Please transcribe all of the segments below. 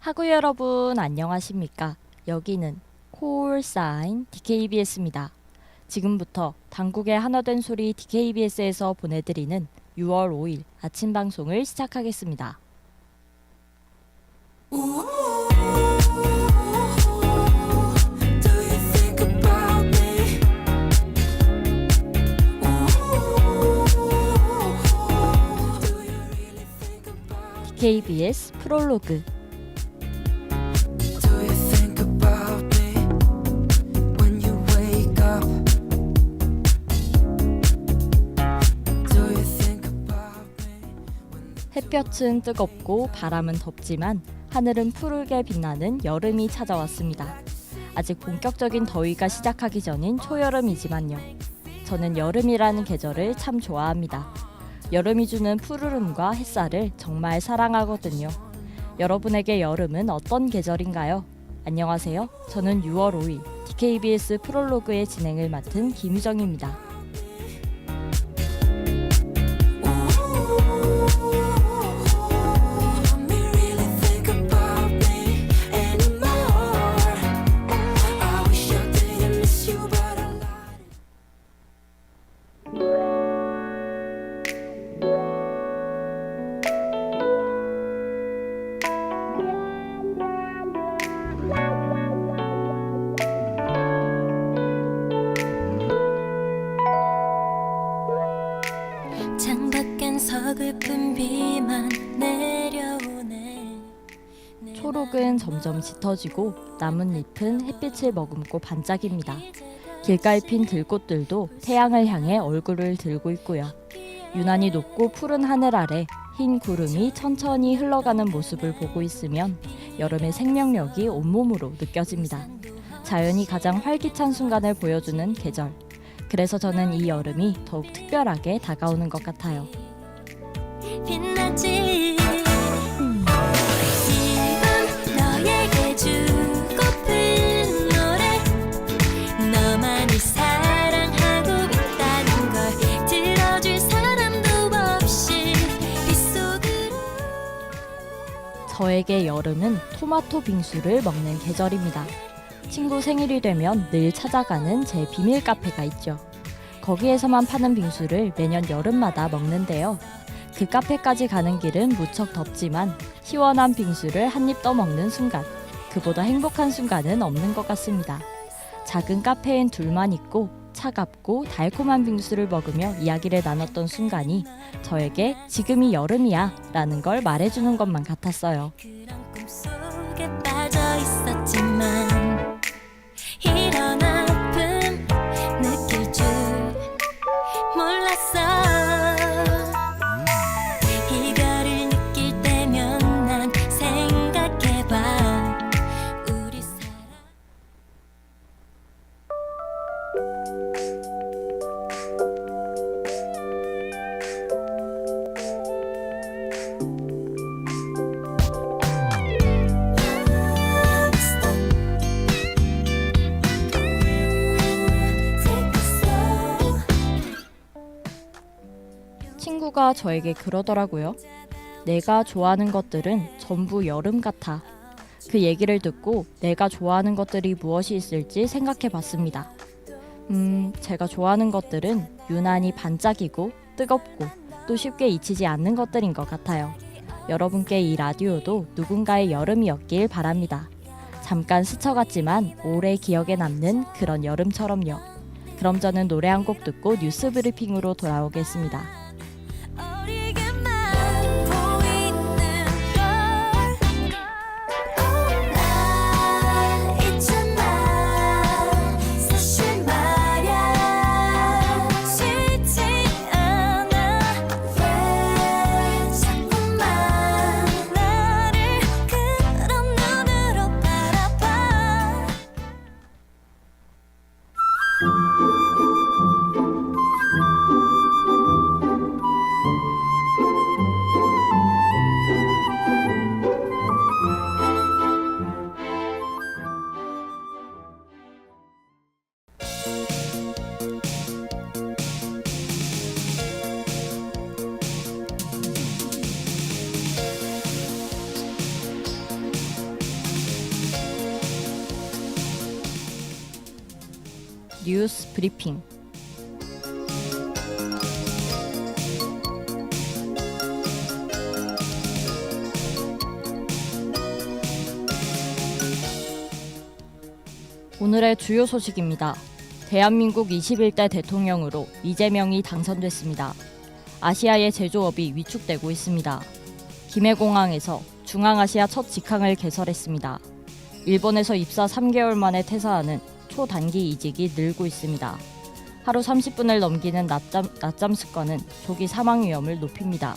학우 여러분 안녕하십니까? 여기는 콜사인 DKBS입니다. 지금부터 당국의 하나된 소리 DKBS에서 보내드리는 6월 5일 아침 방송을 시작하겠습니다. DKBS 프롤로그 햇볕은 뜨겁고 바람은 덥지만 하늘은 푸르게 빛나는 여름이 찾아왔습니다. 아직 본격적인 더위가 시작하기 전인 초여름이지만요. 저는 여름이라는 계절을 참 좋아합니다. 여름이 주는 푸르름과 햇살을 정말 사랑하거든요. 여러분에게 여름은 어떤 계절인가요? 안녕하세요. 저는 6월 5일 DKBS 프롤로그의 진행을 맡은 김유정입니다. 서글픈 비만 내려오네. 초록은 점점 짙어지고 나뭇잎은 햇빛을 머금고 반짝입니다. 길가에 핀 들꽃들도 태양을 향해 얼굴을 들고 있고요. 유난히 높고 푸른 하늘 아래 흰 구름이 천천히 흘러가는 모습을 보고 있으면 여름의 생명력이 온몸으로 느껴집니다. 자연이 가장 활기찬 순간을 보여주는 계절. 그래서 저는 이 여름이 더욱 특별하게 다가오는 것 같아요. 빛나지 지금 너에게 주고픈 노래 너만을 사랑하고 있다는 걸 들어줄 사람도 없이 빗속으로 저에게 여름은 토마토 빙수를 먹는 계절입니다. 친구 생일이 되면 늘 찾아가는 제 비밀 카페가 있죠. 거기에서만 파는 빙수를 매년 여름마다 먹는데요. 그 카페까지 가는 길은 무척 덥지만 시원한 빙수를 한 입 떠먹는 순간, 그보다 행복한 순간은 없는 것 같습니다. 작은 카페엔 둘만 있고 차갑고 달콤한 빙수를 먹으며 이야기를 나눴던 순간이 저에게 지금이 여름이야 라는 걸 말해주는 것만 같았어요. 그런 꿈속에 빠져 있었지만 이런 아픔 느낄 줄 몰랐어. 이거를 느낄 때면 난 생각해봐 우리 사랑. 친구가 저에게 그러더라고요. 내가 좋아하는 것들은 전부 여름 같아. 그 얘기를 듣고 내가 좋아하는 것들이 무엇이 있을지 생각해 봤습니다. 제가 좋아하는 것들은 유난히 반짝이고 뜨겁고 또 쉽게 잊히지 않는 것들인 것 같아요. 여러분께 이 라디오도 누군가의 여름이었길 바랍니다. 잠깐 스쳐갔지만 오래 기억에 남는 그런 여름처럼요. 그럼 저는 노래 한 곡 듣고 뉴스 브리핑으로 돌아오겠습니다. 어리게만 보이는 걸 날 있잖아 사실 말야 쉽지 않아 왜 자꾸만 나를 그런 눈으로 바라봐. 뉴스 브리핑. 오늘의 주요 소식입니다. 대한민국 21대 대통령으로 이재명이 당선됐습니다. 아시아의 제조업이 위축되고 있습니다. 김해공항에서 중앙아시아 첫 직항을 개설했습니다. 일본에서 입사 3개월 만에 퇴사하는 초단기 이직이 늘고 있습니다. 하루 30분을 넘기는 낮잠 습관은 조기 사망 위험을 높입니다.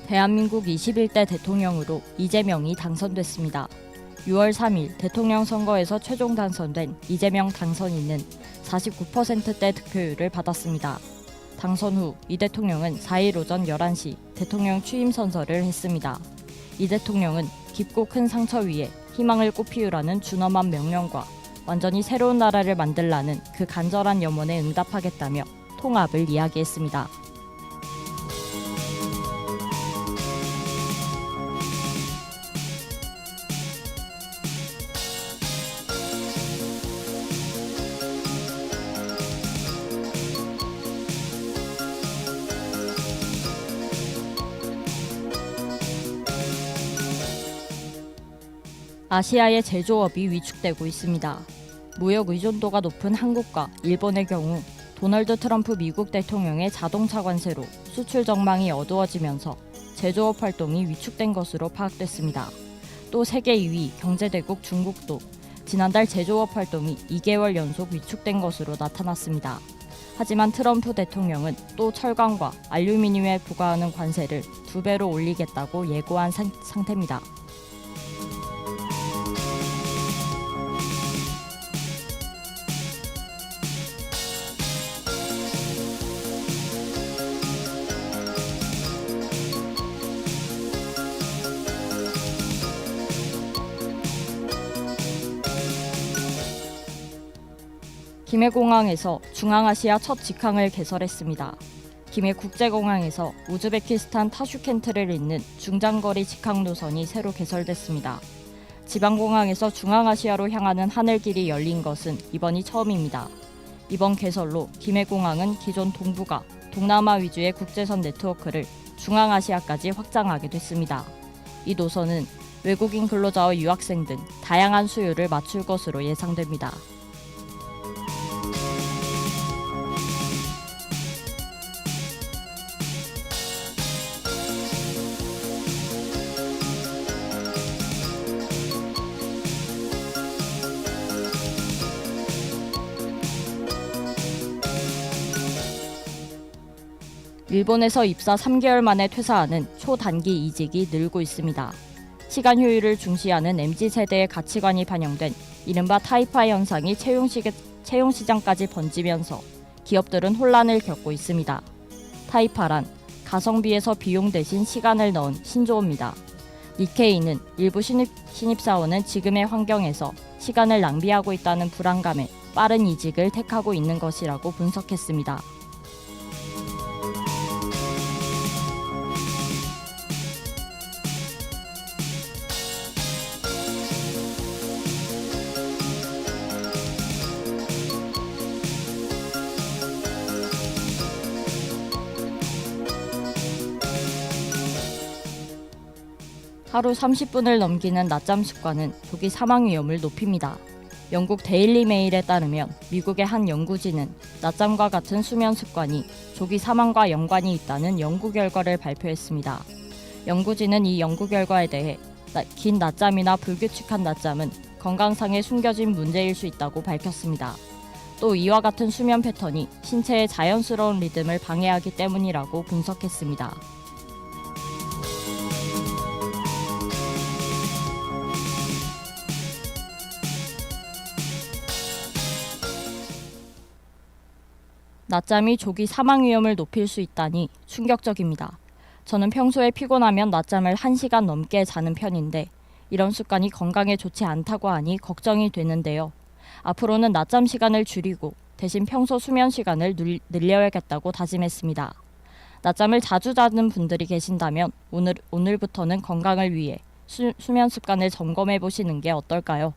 대한민국 21대 대통령으로 이재명이 당선됐습니다. 6월 3일 대통령 선거에서 최종 당선된 이재명 당선인은 49%대 득표율을 받았습니다. 당선 후 이 대통령은 4일 오전 11시 대통령 취임 선서를 했습니다. 이 대통령은 깊고 큰 상처 위에 희망을 꽃피우라는 준엄한 명령과 완전히 새로운 나라를 만들라는 그 간절한 염원에 응답하겠다며 통합을 이야기했습니다. 아시아의 제조업이 위축되고 있습니다. 무역 의존도가 높은 한국과 일본의 경우 도널드 트럼프 미국 대통령의 자동차 관세로 수출 전망이 어두워지면서 제조업 활동이 위축된 것으로 파악됐습니다. 또 세계 2위 경제대국 중국도 지난달 제조업 활동이 2개월 연속 위축된 것으로 나타났습니다. 하지만 트럼프 대통령은 또 철강과 알루미늄에 부과하는 관세를 2배로 올리겠다고 예고한 상태입니다. 김해공항에서 중앙아시아 첫 직항을 개설했습니다. 김해국제공항에서 우즈베키스탄 타슈켄트를 잇는 중장거리 직항 노선이 새로 개설됐습니다. 지방공항에서 중앙아시아로 향하는 하늘길이 열린 것은 이번이 처음입니다. 이번 개설로 김해공항은 기존 동북아, 동남아 위주의 국제선 네트워크를 중앙아시아까지 확장하게 됐습니다. 이 노선은 외국인 근로자와 유학생 등 다양한 수요를 맞출 것으로 예상됩니다. 일본에서 입사 3개월 만에 퇴사하는 초단기 이직이 늘고 있습니다. 시간 효율을 중시하는 MZ세대의 가치관이 반영된 이른바 타이파 현상이 채용시장까지 번지면서 기업들은 혼란을 겪고 있습니다. 타이파란 가성비에서 비용 대신 시간을 넣은 신조어입니다. 니케이는 일부 신입사원은 지금의 환경에서 시간을 낭비하고 있다는 불안감에 빠른 이직을 택하고 있는 것이라고 분석했습니다. 하루 30분을 넘기는 낮잠 습관은 조기 사망 위험을 높입니다. 영국 데일리 메일에 따르면 미국의 한 연구진은 낮잠과 같은 수면 습관이 조기 사망과 연관이 있다는 연구 결과를 발표했습니다. 연구진은 이 연구 결과에 대해 긴 낮잠이나 불규칙한 낮잠은 건강상의 숨겨진 문제일 수 있다고 밝혔습니다. 또 이와 같은 수면 패턴이 신체의 자연스러운 리듬을 방해하기 때문이라고 분석했습니다. 낮잠이 조기 사망 위험을 높일 수 있다니 충격적입니다. 저는 평소에 피곤하면 낮잠을 1시간 넘게 자는 편인데 이런 습관이 건강에 좋지 않다고 하니 걱정이 되는데요. 앞으로는 낮잠 시간을 줄이고 대신 평소 수면 시간을 늘려야겠다고 다짐했습니다. 낮잠을 자주 자는 분들이 계신다면 오늘부터는 건강을 위해 수면 습관을 점검해 보시는 게 어떨까요?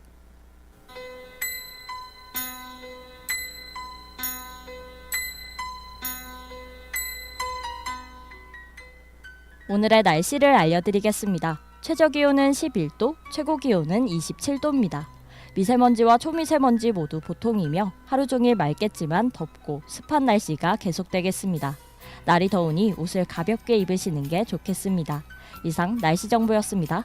오늘의 날씨를 알려드리겠습니다. 최저기온은 11도, 최고기온은 27도입니다. 미세먼지와 초미세먼지 모두 보통이며 하루 종일 맑겠지만 덥고 습한 날씨가 계속되겠습니다. 날이 더우니 옷을 가볍게 입으시는 게 좋겠습니다. 이상 날씨 정보였습니다.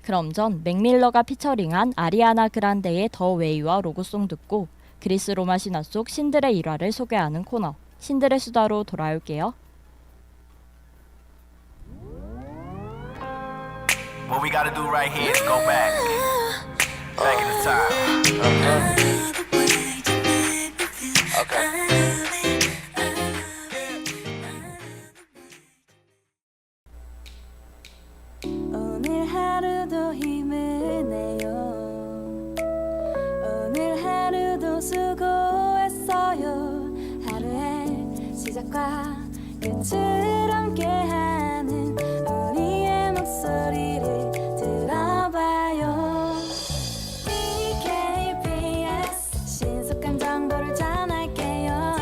그럼 전 맥밀러가 피처링한 아리아나 그란데의 더 웨이와 로고송 듣고 그리스 로마 신화 속 신들의 일화를 소개하는 코너 신들의 수다로 돌아올게요. What we gotta do right here is go back in the time. Okay. 오늘 하루도 힘을 내요. 오늘 하루도 수고했어요. 하루의 시작과 끝을 함께하는 우리의 목소리를 들어봐요. DKBS 신속한 정보를 전할게요.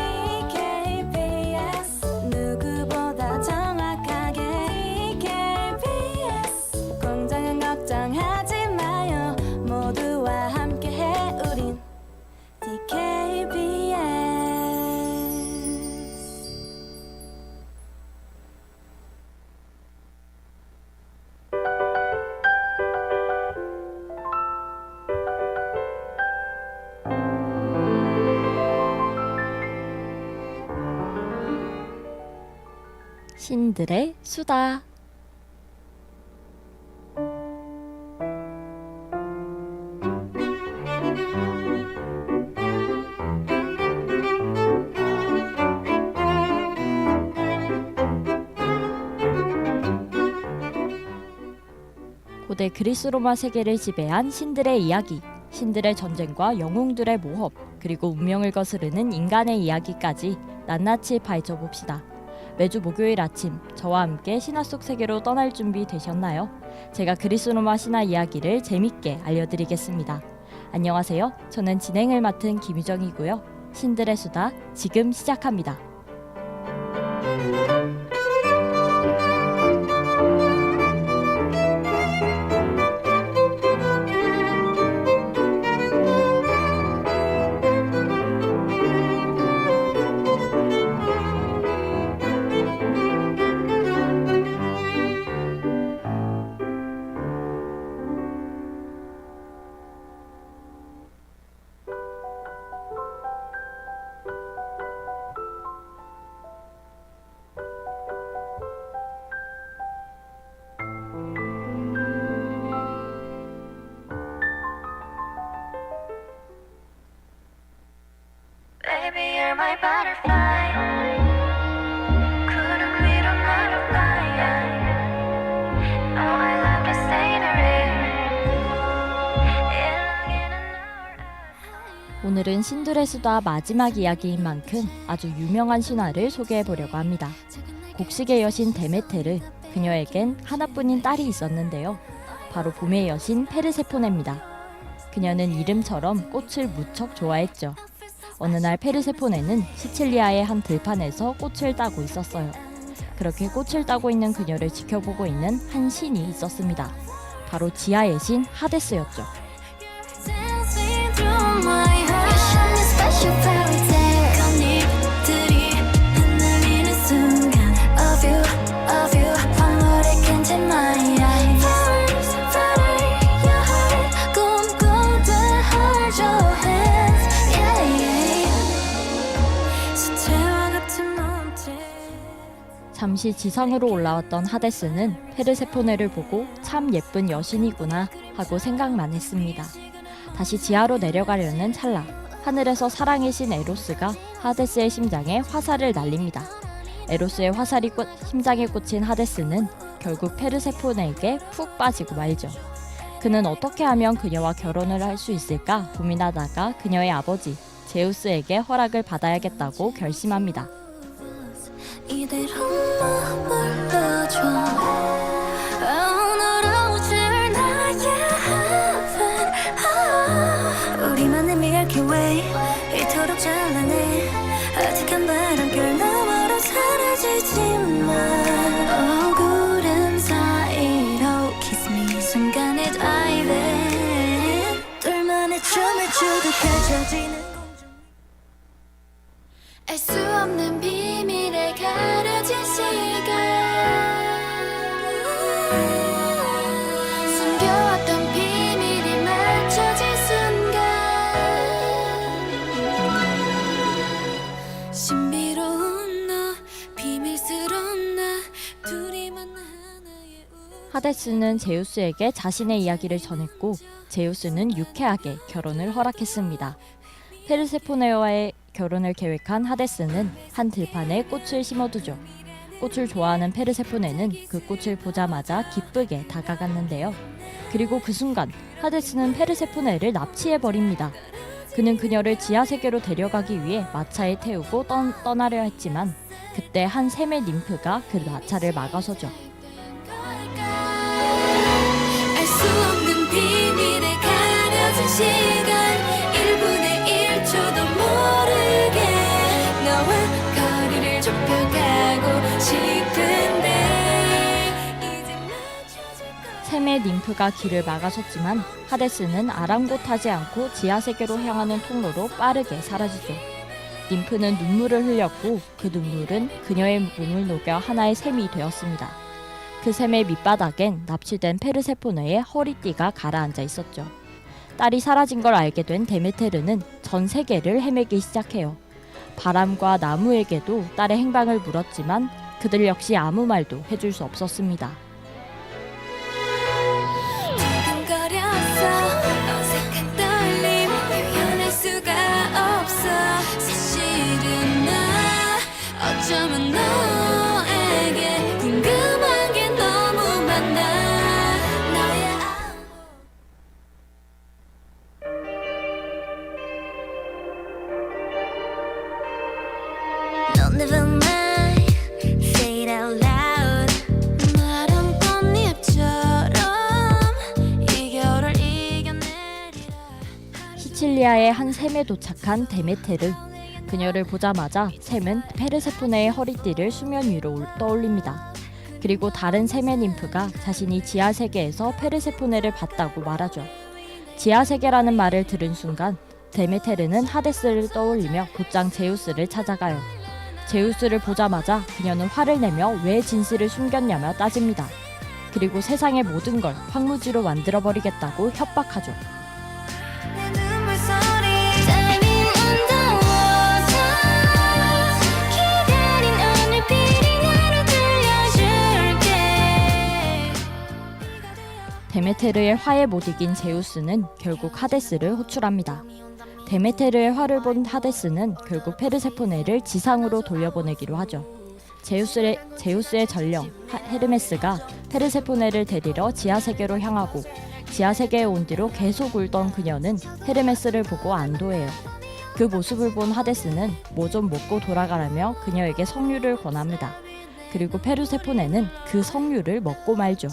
DKBS 누구보다 정확하게 DKBS 공정한 걱정하지 마요. 모두와 함께해 우린 DKBS. 신들의 수다. 고대 그리스 로마 세계를 지배한 신들의 이야기, 신들의 전쟁과 영웅들의 모험, 그리고 운명을 거스르는 인간의 이야기까지 낱낱이 파헤쳐 봅시다. 매주 목요일 아침 저와 함께 신화 속 세계로 떠날 준비 되셨나요? 제가 그리스 로마 신화 이야기를 재밌게 알려드리겠습니다. 안녕하세요. 저는 진행을 맡은 김유정이고요. 신들의 수다 지금 시작합니다. Baby, you're my butterfly. 구름 위로 나를 fly. Oh, I love the scenery. 오늘은 신들의 수다 마지막 이야기인 만큼 아주 유명한 신화를 소개해 보려고 합니다. 곡식의 여신 데메테르, 그녀에겐 하나뿐인 딸이 있었는데요. 바로 봄의 여신 페르세포네입니다. 그녀는 이름처럼 꽃을 무척 좋아했죠. 어느 날 페르세포네는 시칠리아의 한 들판에서 꽃을 따고 있었어요. 그렇게 꽃을 따고 있는 그녀를 지켜보고 있는 한 신이 있었습니다. 바로 지하의 신 하데스였죠. Dancing through my heart. You show me special fairy tale. 꽃잎들이 흩날리는 순간 Of you, 황홀히 캔진 my eye. Flowers, flutter your heart. 꿈꾸듯 hold your hands. Yeah, yeah. 수채화 같은 몸짓. 잠시 지상으로 올라왔던 하데스는 페르세포네를 보고 참 예쁜 여신이구나 하고 생각만 했습니다. 다시 지하로 내려가려는 찰나 하늘에서 사랑의 신 에로스가 하데스의 심장에 화살을 날립니다. 에로스의 화살이 심장에 꽂힌 하데스는 결국 페르세포네에게 푹 빠지고 말죠. 그는 어떻게 하면 그녀와 결혼을 할 수 있을까 고민하다가 그녀의 아버지 제우스에게 허락을 받아야겠다고 결심합니다. 이대로 머물러줘. 오늘 오질 나의 heaven. 우리만의 Milky Way 이토록 찬란해. 아득한 바람결 너머로 사라지지만 구름 사이로 kiss me 순간에 dive in. 둘만의 춤을 추듯 펼쳐지는 알 수 없는 비밀에 가려진 시간. 숨겨왔던 비밀이 맞춰진 순간. 신비로운 너 비밀스러운 나 둘이만 하나의 하데스는 제우스에게 자신의 이야기를 전했고 제우스는 유쾌하게 결혼을 허락했습니다. 페르세포네와의 결혼을 계획한 하데스는 한 들판에 꽃을 심어두죠. 꽃을 좋아하는 페르세포네는 그 꽃을 보자마자 기쁘게 다가갔는데요. 그리고 그 순간 하데스는 페르세포네를 납치해버립니다. 그는 그녀를 지하세계로 데려가기 위해 마차에 태우고 떠나려 했지만 그때 한 샘의 ним프가 그 마차를 막아서죠. 알 수 없는 비밀에 가려진 시간 1분의 1초도 모르게 너와 거리를 좁혀가고 싶은데 이제 맞춰질 거야. 샘의 ним프가 길을 막아섰지만 하데스는 아랑곳하지 않고 지하세계로 향하는 통로로 빠르게 사라지죠. ним프는 눈물을 흘렸고 그 눈물은 그녀의 몸을 녹여 하나의 샘이 되었습니다. 그 샘의 밑바닥엔 납치된 페르세포네의 허리띠가 가라앉아 있었죠. 딸이 사라진 걸 알게 된 데메테르는 전 세계를 헤매기 시작해요. 바람과 나무에게도 딸의 행방을 물었지만 그들 역시 아무 말도 해줄 수 없었습니다. 두근거렸어 어색한 떨림 표현할 수가 없어 사실은 나 어쩌면 너에게 궁금한 게 너무 많아 너의 Don't never mind, say it out loud. 마른 꽃잎처럼 이 겨울을 이겨내리라. 시칠리아의 한 샘에 도착한 데메테르. 그녀를 보자마자 샘은 페르세포네의 허리띠를 수면 위로 떠올립니다. 그리고 다른 샘의 ним프가 자신이 지하세계에서 페르세포네를 봤다고 말하죠. 지하세계라는 말을 들은 순간 데메테르는 하데스를 떠올리며 곧장 제우스를 찾아가요. 제우스를 보자마자 그녀는 화를 내며 왜 진실을 숨겼냐며 따집니다. 그리고 세상의 모든 걸 황무지로 만들어버리겠다고 협박하죠. 내 눈물 소리 Diving underwater 기다린 오늘 비리 나를 들려줄게. 데메테르의 화에 못 이긴 제우스는 결국 하데스를 호출합니다. 데메테르의 화를 본 하데스는 결국 페르세포네를 지상으로 돌려보내기로 하죠. 제우스의 전령 헤르메스가 페르세포네를 데리러 지하세계로 향하고 지하세계에 온 뒤로 계속 울던 그녀는 헤르메스를 보고 안도해요. 그 모습을 본 하데스는 뭐 좀 먹고 돌아가라며 그녀에게 석류를 권합니다. 그리고 페르세포네는 그 석류를 먹고 말죠.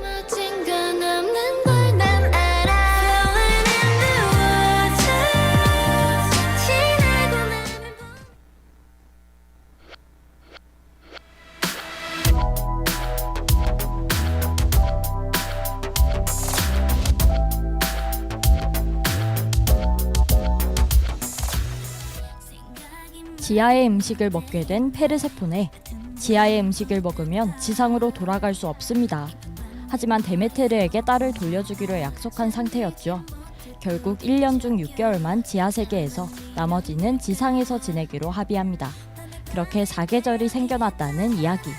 멋진 건 없는 걸 난 알아. Flowing in the water 지나고 나면 지하의 음식을 먹게 된 페르세포네. 지하의 음식을 먹으면 지상으로 돌아갈 수 없습니다. 하지만 데메테르에게 딸을 돌려주기로 약속한 상태였죠. 결국 1년 중 6개월만 지하세계에서 나머지는 지상에서 지내기로 합의합니다. 그렇게 사계절이 생겨났다는 이야기.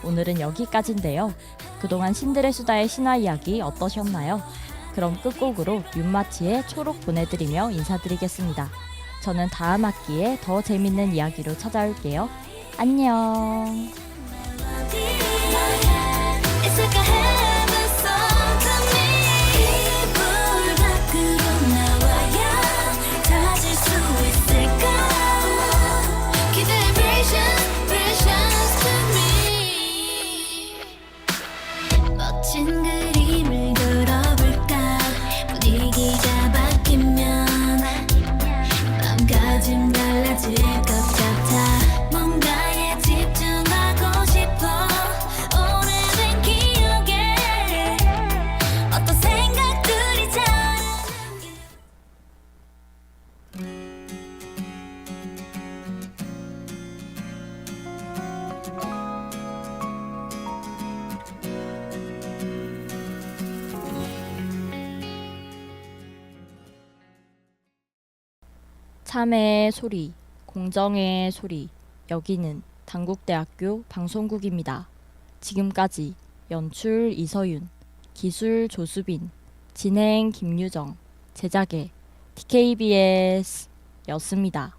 오늘은 여기까지인데요. 그동안 신들의 수다의 신화 이야기 어떠셨나요? 그럼 끝곡으로 윤마치의 초록 보내드리며 인사드리겠습니다. 저는 다음 학기에 더 재밌는 이야기로 찾아올게요. 안녕. It's like I have a song to me. 이불 밖으로 나와야 찾을 수 있을까? 기대해 precious to me. 멋진 그림을 그려볼까? 분위기가 바뀌면 마음가짐 달라질 것 같아. 뭔가에 집중하고 싶어. 오래된 기억에 어떤 생각들이 자라는지. 참회의 소리, 공정의 소리. 여기는 단국대학교 방송국입니다. 지금까지 연출 이서윤, 기술 조수빈, 진행 김유정, 제작의 TKBS 였습니다.